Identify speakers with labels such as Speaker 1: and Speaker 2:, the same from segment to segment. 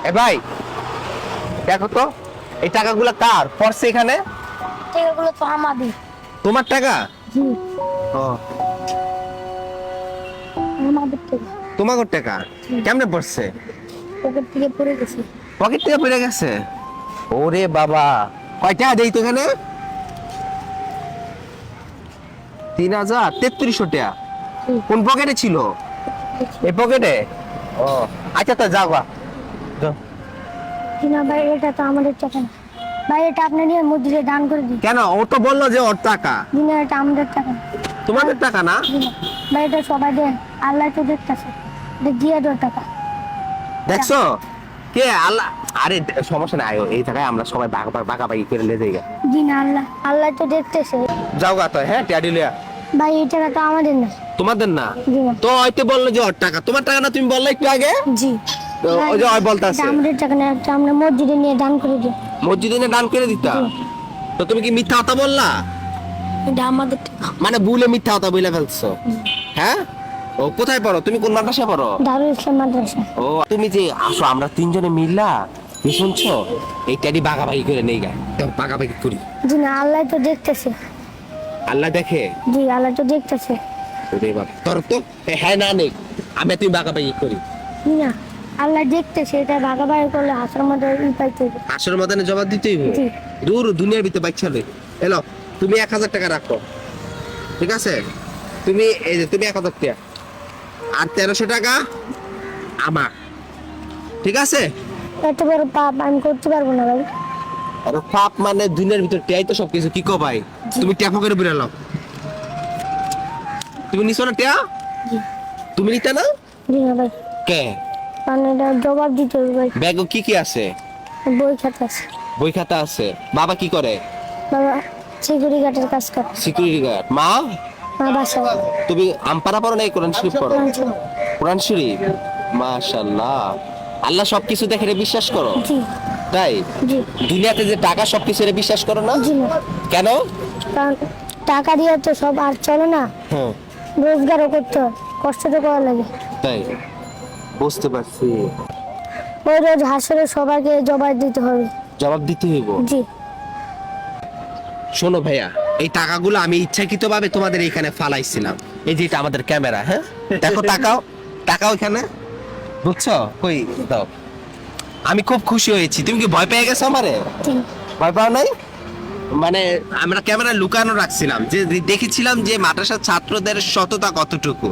Speaker 1: এ ভাই, দেখো তো এই টাকাগুলো কার পড়ছে এখানে?
Speaker 2: টাকাগুলো তো আমাদের।
Speaker 1: তোমার টাকা?
Speaker 2: জি,
Speaker 1: ও,
Speaker 2: আমাদের টাকা।
Speaker 1: তোমার টাকা কেমনে পড়ছে?
Speaker 2: পকেট থেকে পড়ে গেছে।
Speaker 1: পকেট থেকে পড়ে গেছে? ওরে বাবা, কয় টাকা দেই তো এখানে? 3,3300 টাকা।
Speaker 2: জি,
Speaker 1: কোন পকেটে ছিল? এই পকেটে? ও আচ্ছা, তো যাও গা, যাও।
Speaker 2: জি না ভাই, এটা তো আমাদের টাকা না ভাই, এটা আপনি নিয়ে মসজিদে দান করে দিন।
Speaker 1: কেন? ও তো বললো যে ওর টাকা।
Speaker 2: জি না, এটা আমাদের টাকা না।
Speaker 1: তোমাদের টাকা না?
Speaker 2: জি না ভাই, এটা সবাই দেন, আল্লাহ তো দেখতেছে। এটা দিয়ে দাও টাকা।
Speaker 1: দেখছো কে আল্লাহ? আরে সমস্যা নাই, এই জায়গায় আমরা সবাই বাগাবাগি করে নিয়ে যাই গা।
Speaker 2: জি না, আল্লাহ তো দেখতেছে।
Speaker 1: যাও গা তো, হ্যাঁ টিয়া দিলে।
Speaker 2: ভাই এই টাকা তো আমাদের না।
Speaker 1: তোমাদের না?
Speaker 2: জি না।
Speaker 1: তো হয়তো বললো যে ওর টাকা। তোমার টাকা না, তুমি বললে একটু আগে।
Speaker 2: জি
Speaker 1: তো
Speaker 2: ভাই,
Speaker 1: ওই যে ওই বলতাছে
Speaker 2: এটা আমাদের টাকা না, এটা আমরা মসজিদে নিয়ে দান করে দিই।
Speaker 1: মসজিদে নিয়ে দান করে দিতা।
Speaker 2: জি।
Speaker 1: তো তুমি কি মিথ্যা কথা বললা?
Speaker 2: এটা আমাদের টাকা।
Speaker 1: মানে ভুলে মিথ্যা কথা বলে ফেলছো? হ্যাঁ। ও কোথায় পড়ো তুমি? কোন মাদ্রাসায় পড়ো?
Speaker 2: দারুল ইসলাম মাদ্রাসা।
Speaker 1: ও তুমি যে আসো, আমরা তিনজনে মিললা, কি শুনছো, এই ট্যাডি বাগাবাগি করে নেই গা, তো বাগাবাগি করি।
Speaker 2: জি না, আল্লাহ তো দেখতেছে।
Speaker 1: আল্লাহ দেখে?
Speaker 2: জি, আল্লাহ তো দেখতেছে।
Speaker 1: ওরে বাবা, তোর তো হ্যাঁ না নেই, আমি তুমি বাগাবাগি করি।
Speaker 2: জি না, আল্লাহ দেখতেছে, এটা ভাগাভাগি করলে হাসার মধ্যে পাইতে হবে।
Speaker 1: আসর মদনে জবাব দিতেই হবে।
Speaker 2: জি।
Speaker 1: দূর দুনিয়ার ভিতরে বাচ্চা নেই। এলো, তুমি 1,000 টাকা রাখো, ঠিক আছে? তুমি এই যে তুমি 1,000 টাকা আর 1,300 টাকা আমার, ঠিক আছে?
Speaker 2: এত বড় পাপ আমি করতে পারবো না ভাই।
Speaker 1: আরে পাপ মানে দুনিয়ার ভিতর টিয়াই তো সবকিছু, কি কো ভাই? তুমি ট্যাপো করে বেরো নাও। তুমি নিছো না টিয়া?
Speaker 2: জি।
Speaker 1: তুমি নিতে না?
Speaker 2: জি না ভাই,
Speaker 1: কে?
Speaker 2: কারণ এটা জবাব দিতে হবে ভাই।
Speaker 1: ব্যাগ কি কি আছে?
Speaker 2: বই খাতা আছে।
Speaker 1: বই খাতা আছে। বাবা কি করে?
Speaker 2: বাবা সিকিউরিটি গার্ডের কাজ করে।
Speaker 1: Security guard. মা?
Speaker 2: মা বাসায়।
Speaker 1: তুমি আমপারা পড়ো না কোরআন শরীফ পড়ো?
Speaker 2: কোরআন শরীফ।
Speaker 1: কোরআন শরীফ, মাশাআল্লাহ। আল্লাহ সবকিছু দেখে রে বিশ্বাস করো?
Speaker 2: জি।
Speaker 1: তাই?
Speaker 2: জি।
Speaker 1: দুনিয়াতে যে টাকা সবকিছু রে বিশ্বাস করো না?
Speaker 2: জি না,
Speaker 1: কেন?
Speaker 2: কারণ টাকা দিয়ে তো সব আর চলে না,
Speaker 1: হ্যাঁ,
Speaker 2: রোজগারও করতে হয়, কষ্ট তো করা লাগে।
Speaker 1: তাই বুঝতে পারছি।
Speaker 2: ওই রোজ হাসরে সবাইকে জবাব দিতে হবে।
Speaker 1: জবাব দিতে হইব।
Speaker 2: জি।
Speaker 1: শোনো ভাইয়া, এই টাকাগুলো আমি ইচ্ছাকৃতভাবে তোমাদের এইখানে ফালাইছিলাম। এই যে এটা আমাদের ক্যামেরা, হ্যাঁ দেখো, টাকাও টাকাও এখানে, বুঝছো? কই দাও। আমি খুব খুশি হয়েছি। তুমি কি ভয় পেয়ে গেছো আমারে?
Speaker 2: জি।
Speaker 1: ভয় পাও নাই? মানে আমরা ক্যামেরা লুকানো রাখছিলাম, যে দেখেছিলাম যে মাদ্রাসার ছাত্রদের সততা কতটুকু।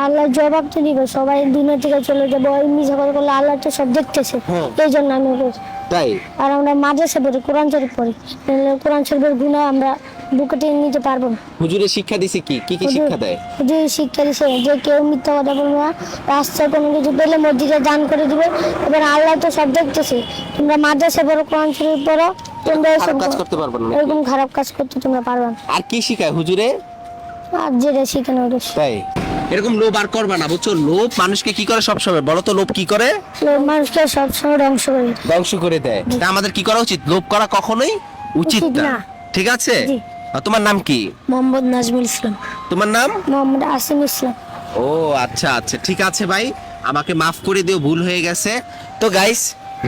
Speaker 2: আল্লাহ জবাব তো দিবে, সবাই দুনিয়া থেকে চলে যাবো, ওই মিশা কথা করলে আল্লাহ তো সব দেখতেছে।
Speaker 1: হ্যাঁ।
Speaker 2: এই জন্য আমি বলছি।
Speaker 1: তাই?
Speaker 2: আর আমরা মাদ্রাসা পড়ি, কোরআন শরীফ পড়ি, নাহলে কোরআন শরীফের গুনাহ আমরা বুকে টেনে নিতে পারবো না।
Speaker 1: হুজুরে শিক্ষা দিছে কি কি কি শিক্ষা দেয়?
Speaker 2: হুজুর শিক্ষা দিছে যে কেউ মিথ্যা কথা বলবে না, রাস্তায় কোনো কিছু পেলে মসজিদে দান করে দিবে। এবার আল্লাহ তো সব দেখতেছে। তোমরা মাদ্রাসা পড়ো, কোরআন শরীফ পড়ো, তোমরা এসব
Speaker 1: খারাপ কাজ করতে পারবো না নাকি?
Speaker 2: এরকম খারাপ কাজ করতে তোমরা পারবে না।
Speaker 1: আর কি শিখায় হুজুরে?
Speaker 2: আর যেটা শিখানো ওটা
Speaker 1: তাই? এরকম লোভ আর করবা না, বুঝছো? লোভ মানুষকে কি করে সবসময়, বলো তো, লোভ কি করে?
Speaker 2: মানুষকে সবসময় ধ্বংস করে।
Speaker 1: ধ্বংস করে দেয়। তা আমাদের কি করা উচিত? লোভ করা কখনোই উচিত
Speaker 2: উচিত
Speaker 1: না,
Speaker 2: না।
Speaker 1: ঠিক আছে?
Speaker 2: জি।
Speaker 1: আর তোমার নাম কি?
Speaker 2: মোহাম্মদ নাজমুল ইসলাম।
Speaker 1: তোমার নাম?
Speaker 2: মোহাম্মদ আসিম ইসলাম।
Speaker 1: ও আচ্ছা আচ্ছা, ঠিক আছে ভাই, আমাকে মাফ করে দিও, ভুল হয়ে গেছে। তো গাইস,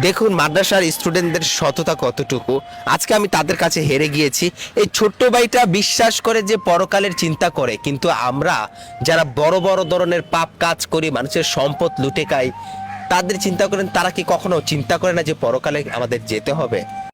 Speaker 1: দেখুন মাদ্রাসার স্টুডেন্টদের সততা কতটুকু। আজকে আমি তাদের কাছে হেরে গিয়েছি। এই ছোট্ট ভাইটা বিশ্বাস করে যে পরকালের চিন্তা করে, কিন্তু আমরা যারা বড় বড় ধরনের পাপ কাজ করি, মানুষের সম্পদ লুটে খাই, তাদের চিন্তা করেন, তারা কি কখনো চিন্তা করে না যে পরকালে আমাদের যেতে হবে?